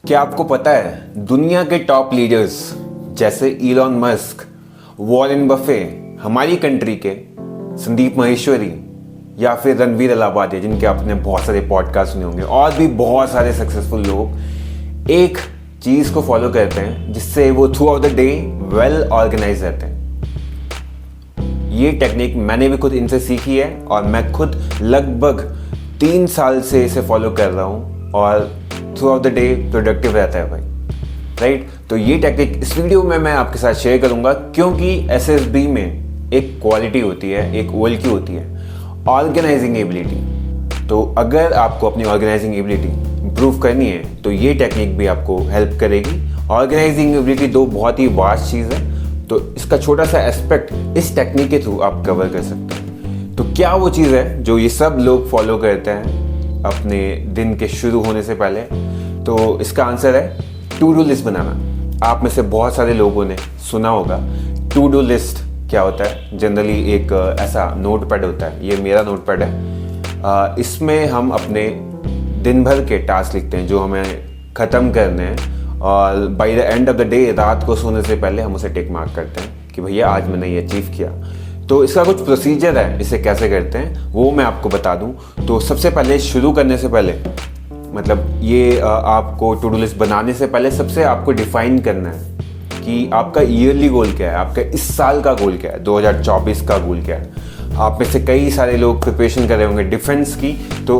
क्या आपको पता है दुनिया के टॉप लीडर्स जैसे इलॉन मस्क, वॉरेन बफे, हमारी कंट्री के संदीप माहेश्वरी या फिर रणवीर अलाहाबादी, जिनके आपने बहुत सारे पॉडकास्ट सुने होंगे, और भी बहुत सारे सक्सेसफुल लोग एक चीज़ को फॉलो करते हैं जिससे वो throughout the day well organise रहते हैं। ये टेक्निक मैंने भी खुद इनसे सीखी है और मैं खुद लगभग 3 साल से इसे फॉलो कर रहा हूँ और through out the day productive रहता है भाई, राइट। तो ये टेक्निक इस वीडियो में मैं आपके साथ शेयर करूंगा, क्योंकि एसएसबी में एक क्वालिटी होती है, एक OLQ होती है, ऑर्गेनाइजिंग एबिलिटी। तो अगर आपको अपनी ऑर्गेनाइजिंग एबिलिटी इंप्रूव करनी है तो ये टेक्निक भी आपको हेल्प करेगी। ऑर्गेनाइजिंग एबिलिटी दो बहुत ही वास्ट चीज़ है, तो इसका छोटा सा एस्पेक्ट इस टेक्निक के थ्रू आप कवर कर सकते हैं। तो क्या वो चीज़ है जो ये सब लोग फॉलो करते हैं अपने दिन के शुरू होने से पहले? तो इसका आंसर है टू डू लिस्ट बनाना। आप में से बहुत सारे लोगों ने सुना होगा टू डू लिस्ट क्या होता है। जनरली एक ऐसा नोट पैड होता है, ये मेरा नोट पैड है। इसमें हम अपने दिन भर के टास्क लिखते हैं जो हमें ख़त्म करने हैं, और by the end of the day, रात को सोने से पहले हम उसे टिक मार्क करते हैं कि भैया आज मैंने ये अचीव किया। तो इसका कुछ प्रोसीजर है, इसे कैसे करते हैं वो मैं आपको बता दूं। तो सबसे पहले शुरू करने से पहले, मतलब ये आपको टू डू लिस्ट बनाने से पहले सबसे आपको डिफाइन करना है कि आपका ईयरली गोल क्या है, आपका इस साल का गोल क्या है, 2024 का गोल क्या है। आप में से कई सारे लोग प्रिपरेशन कर रहे होंगे डिफेंस की, तो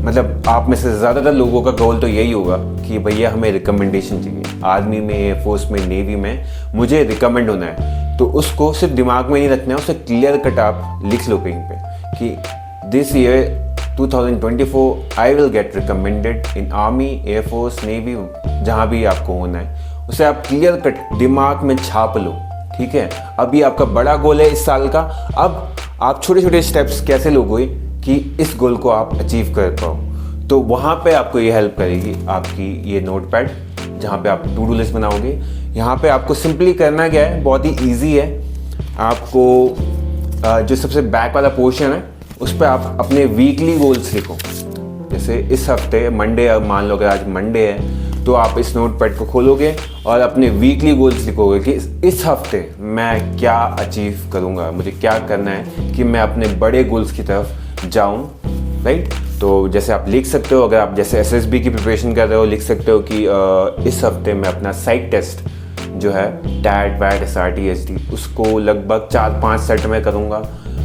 मतलब आप में से ज़्यादातर लोगों का गोल तो यही होगा कि भैया हमें रिकमेंडेशन चाहिए, आर्मी में, एयरफोर्स में, नेवी में मुझे रिकमेंड होना है। तो उसको सिर्फ दिमाग में नहीं रखना है, उसे क्लियर कट आप लिख लो कहीं पे कि this year 2024 I will get recommended in army, air force, navy, जहाँ भी आपको होना है उसे आप क्लियर कट दिमाग में छाप लो, ठीक है। अभी आपका बड़ा गोल है इस साल का, अब आप छोटे छोटे स्टेप्स कैसे लोगे कि इस गोल को आप अचीव कर पाओ। तो वहाँ पे आपको ये हेल्प करेगी आपकी ये नोट पैड, जहाँ पे आप टू डू लिस्ट बनाओगे। यहाँ पे आपको सिंपली करना क्या है, बहुत ही इजी है। आपको जो सबसे बैक वाला पोर्शन है उस पर आप अपने वीकली गोल्स लिखो। जैसे इस हफ्ते मंडे, मान लो अगर आज मंडे है तो आप इस नोट पैड को खोलोगे और अपने वीकली गोल्स लिखोगे कि इस हफ्ते मैं क्या अचीव करूँगा, मुझे क्या करना है कि मैं अपने बड़े गोल्स की तरफ जाऊँ, राइट। तो जैसे आप लिख सकते हो, अगर आप जैसे एसएसबी की प्रिपरेशन कर रहे हो, लिख सकते हो कि इस हफ्ते मैं अपना साइक टेस्ट जो है टैट वैट SRT HD उसको लगभग 4-5 सेट में करूँगा।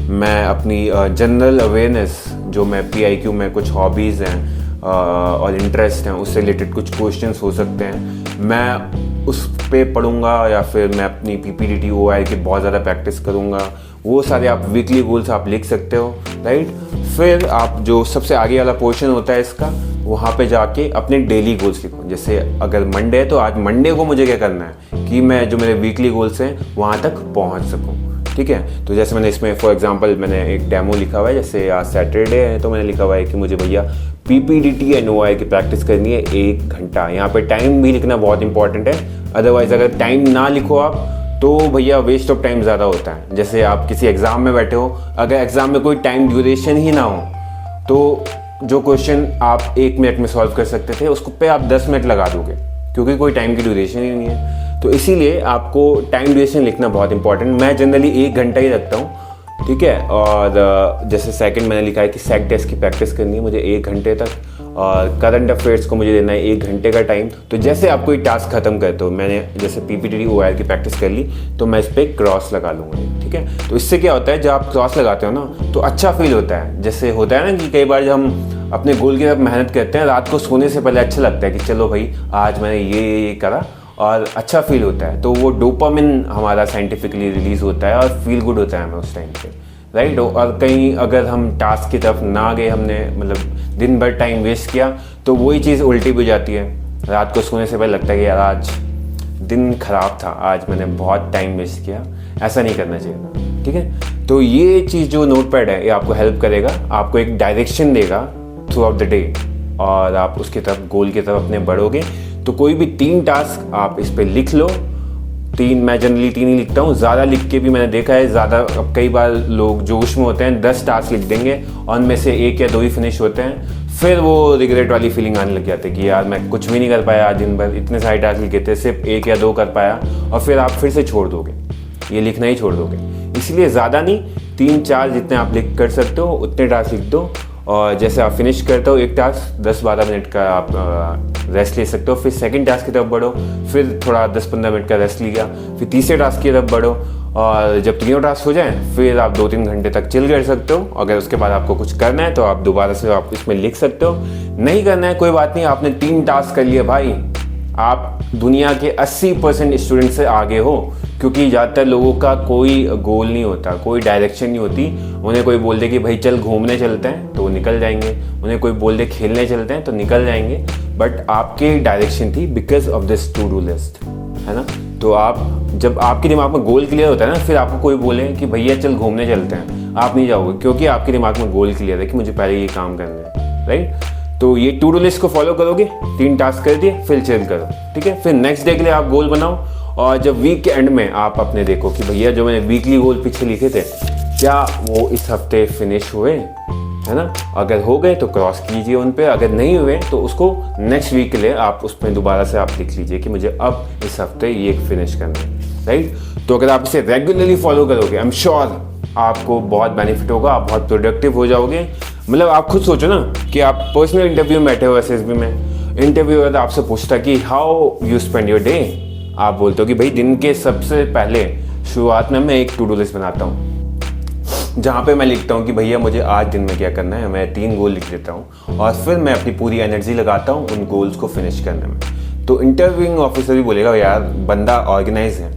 मैं अपनी जनरल अवेयरनेस जो मैं PIQ में कुछ हॉबीज़ हैं और इंटरेस्ट हैं उससे रिलेटेड कुछ क्वेश्चंस हो सकते हैं, मैं उस पे पढ़ूँगा, या फिर मैं अपनी PPDT OI की बहुत ज़्यादा प्रैक्टिस करूँगा। वो सारे आप वीकली गोल्स आप लिख सकते हो, राइट। फिर आप जो सबसे आगे वाला पोर्शन होता है इसका, वहाँ पे जाके अपने डेली गोल्स लिखो। जैसे अगर मंडे है तो आज मंडे को मुझे क्या करना है कि मैं जो मेरे वीकली गोल्स हैं वहाँ तक पहुँच सकूँ, ठीक है। तो जैसे मैंने इसमें फॉर एग्जांपल मैंने एक डेमो लिखा हुआ है, जैसे आज सैटरडे है तो मैंने लिखा हुआ है कि मुझे भैया PPDT एंड OI की प्रैक्टिस करनी है 1 घंटा। यहाँ पे टाइम भी लिखना बहुत इंपॉर्टेंट है, अदरवाइज़ अगर टाइम ना लिखो आप तो भैया वेस्ट ऑफ टाइम ज़्यादा होता है। जैसे आप किसी एग्ज़ाम में बैठे हो, अगर एग्ज़ाम में कोई टाइम ड्यूरेशन ही ना हो तो जो क्वेश्चन आप 1 मिनट में सॉल्व कर सकते थे उसको पे आप 10 मिनट लगा दोगे, क्योंकि कोई टाइम की ड्यूरेशन ही नहीं है। तो इसीलिए आपको टाइम ड्यूरेशन लिखना बहुत इंपॉर्टेंट। मैं जनरली 1 घंटा ही रखता हूँ, ठीक है। और जैसे सेकंड मैंने लिखा है कि सैक टेस्ट की प्रैक्टिस करनी है मुझे 1 घंटे तक, और करंट अफेयर्स को मुझे देना है 1 घंटे का टाइम। तो जैसे आप कोई टास्क खत्म करते हो, मैंने जैसे PPDT OI की प्रैक्टिस कर ली तो मैं इस पर क्रॉस लगा लूँगा, ठीक है। तो इससे क्या होता है, जब आप क्रॉस लगाते हो ना तो अच्छा फील होता है। जैसे होता है ना कि कई बार जब हम अपने गोल की तरफ मेहनत करते हैं, रात को सोने से पहले अच्छा लगता है कि चलो भाई आज मैंने ये करा, और अच्छा फील होता है। तो वो डोपामिन हमारा साइंटिफिकली रिलीज होता है और फील गुड होता है हमें उस टाइम पे, राइट। और कहीं अगर हम टास्क की तरफ ना गए, हमने मतलब दिन भर टाइम वेस्ट किया, तो वही चीज़ उल्टी भी हो जाती है। रात को सोने से पहले लगता है कि यार आज दिन खराब था, आज मैंने बहुत टाइम वेस्ट किया, ऐसा नहीं करना चाहिए, ठीक है। तो ये चीज़ जो नोट पैड है ये आपको हेल्प करेगा, आपको एक डायरेक्शन देगा थ्रू आउट द डे, और आप उसकी तरफ, गोल की तरफ अपने बढ़ोगे। तो कोई भी 3 टास्क आप इस पर लिख लो। 3, मैं जनरली 3 ही लिखता हूँ, ज़्यादा लिख के भी मैंने देखा है, ज़्यादा अब कई बार लोग जोश में होते हैं 10 टास्क लिख देंगे और उनमें से 1 या 2 ही फिनिश होते हैं। फिर वो रिग्रेट वाली फीलिंग आने लग जाती है कि यार मैं कुछ भी नहीं कर पाया आज दिन भर, इतने सारे टास्क लिखे थे, सिर्फ 1 या 2 कर पाया, और फिर आप फिर से छोड़ दोगे, ये लिखना ही छोड़ दोगे। इसलिए ज़्यादा नहीं, 3-4 जितने आप लिख कर सकते हो उतने टास्क लिख दो, और जैसे आप फिनिश करते हो एक टास्क 10-12 मिनट का आप रेस्ट ले सकते हो, फिर सेकंड टास्क की तरफ बढ़ो, फिर थोड़ा 10-15 मिनट का रेस्ट लिया, फिर तीसरे टास्क की तरफ बढ़ो, और जब तीनों टास्क हो जाएं फिर आप 2-3 घंटे तक चिल कर सकते हो। अगर उसके बाद आपको कुछ करना है तो आप दोबारा से आप इसमें लिख सकते हो, नहीं करना है कोई बात नहीं, आपने 3 टास्क कर लिए भाई, आप दुनिया के 80% स्टूडेंट से आगे हो, क्योंकि ज़्यादातर लोगों का कोई गोल नहीं होता, कोई डायरेक्शन नहीं होती। उन्हें कोई बोल दे कि भाई चल घूमने चलते हैं तो वो निकल जाएंगे, उन्हें कोई बोल दे खेलने चलते हैं तो निकल जाएंगे, बट आपकी डायरेक्शन थी because of this to do list, है ना। तो आप जब आपके दिमाग में गोल क्लियर होता है ना, फिर आपको कोई बोले कि भैया चल घूमने चलते हैं, आप नहीं जाओगे, क्योंकि आपके दिमाग में गोल क्लियर है कि मुझे पहले ये काम करना है, राइट। तो ये टू डू लिस्ट को फॉलो करोगे, 3 टास्क कर दिए, फिर चिल करो, ठीक है। फिर नेक्स्ट डे के लिए आप गोल बनाओ, और जब वीक के एंड में आप अपने देखो कि भैया जो मैंने वीकली गोल पीछे लिखे थे क्या वो इस हफ्ते फिनिश हुए, है ना। अगर हो गए तो क्रॉस कीजिए उन पे, अगर नहीं हुए तो उसको नेक्स्ट वीक के लिए आप उसमें दोबारा से आप लिख लीजिए कि मुझे अब इस हफ्ते ये फिनिश करना है, राइट। तो अगर आप इसे रेगुलरली फॉलो करोगे, आई एम श्योर आपको बहुत बेनिफिट होगा, आप बहुत प्रोडक्टिव हो जाओगे। मतलब आप खुद सोचो ना कि आप पर्सनल इंटरव्यू में बैठे हो एसएसबी में, इंटरव्यूअर आपसे पूछता कि how you spend your day, आप बोलते हो कि भाई दिन के सबसे पहले शुरुआत में मैं एक टू डू लिस्ट बनाता हूँ जहाँ पे मैं लिखता हूँ कि भैया मुझे आज दिन में क्या करना है, मैं 3 गोल लिख देता हूँ, और फिर मैं अपनी पूरी एनर्जी लगाता हूँ उन गोल्स को फिनिश करने में। तो इंटरव्यूइंग ऑफिसर भी बोलेगा यार बंदा ऑर्गेनाइज है,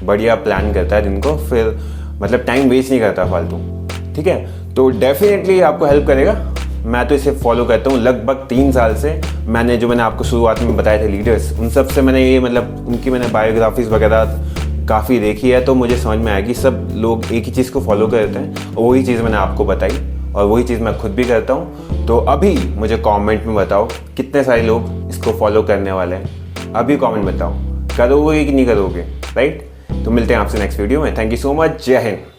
बढ़िया प्लान करता है दिन को, फिर मतलब टाइम वेस्ट नहीं करता फालतू, ठीक है। तो डेफिनेटली आपको हेल्प करेगा। मैं तो इसे फॉलो करता हूँ लगभग 3 साल से। मैंने आपको शुरुआत में बताए थे लीडर्स, उन सब से मैंने ये मतलब उनकी मैंने बायोग्राफीज वगैरह काफ़ी देखी है, तो मुझे समझ में आया कि सब लोग एक ही चीज़ को फॉलो करते हैं, और वही चीज़ मैंने आपको बताई, और वही चीज़ मैं खुद भी करता हूँ। तो अभी मुझे कमेंट में बताओ कितने सारे लोग इसको फॉलो करने वाले हैं, अभी कमेंट बताओ, करोगे कि नहीं करोगे, राइट। तो मिलते हैं आपसे नेक्स्ट वीडियो में। थैंक यू सो मच, जय हिंद।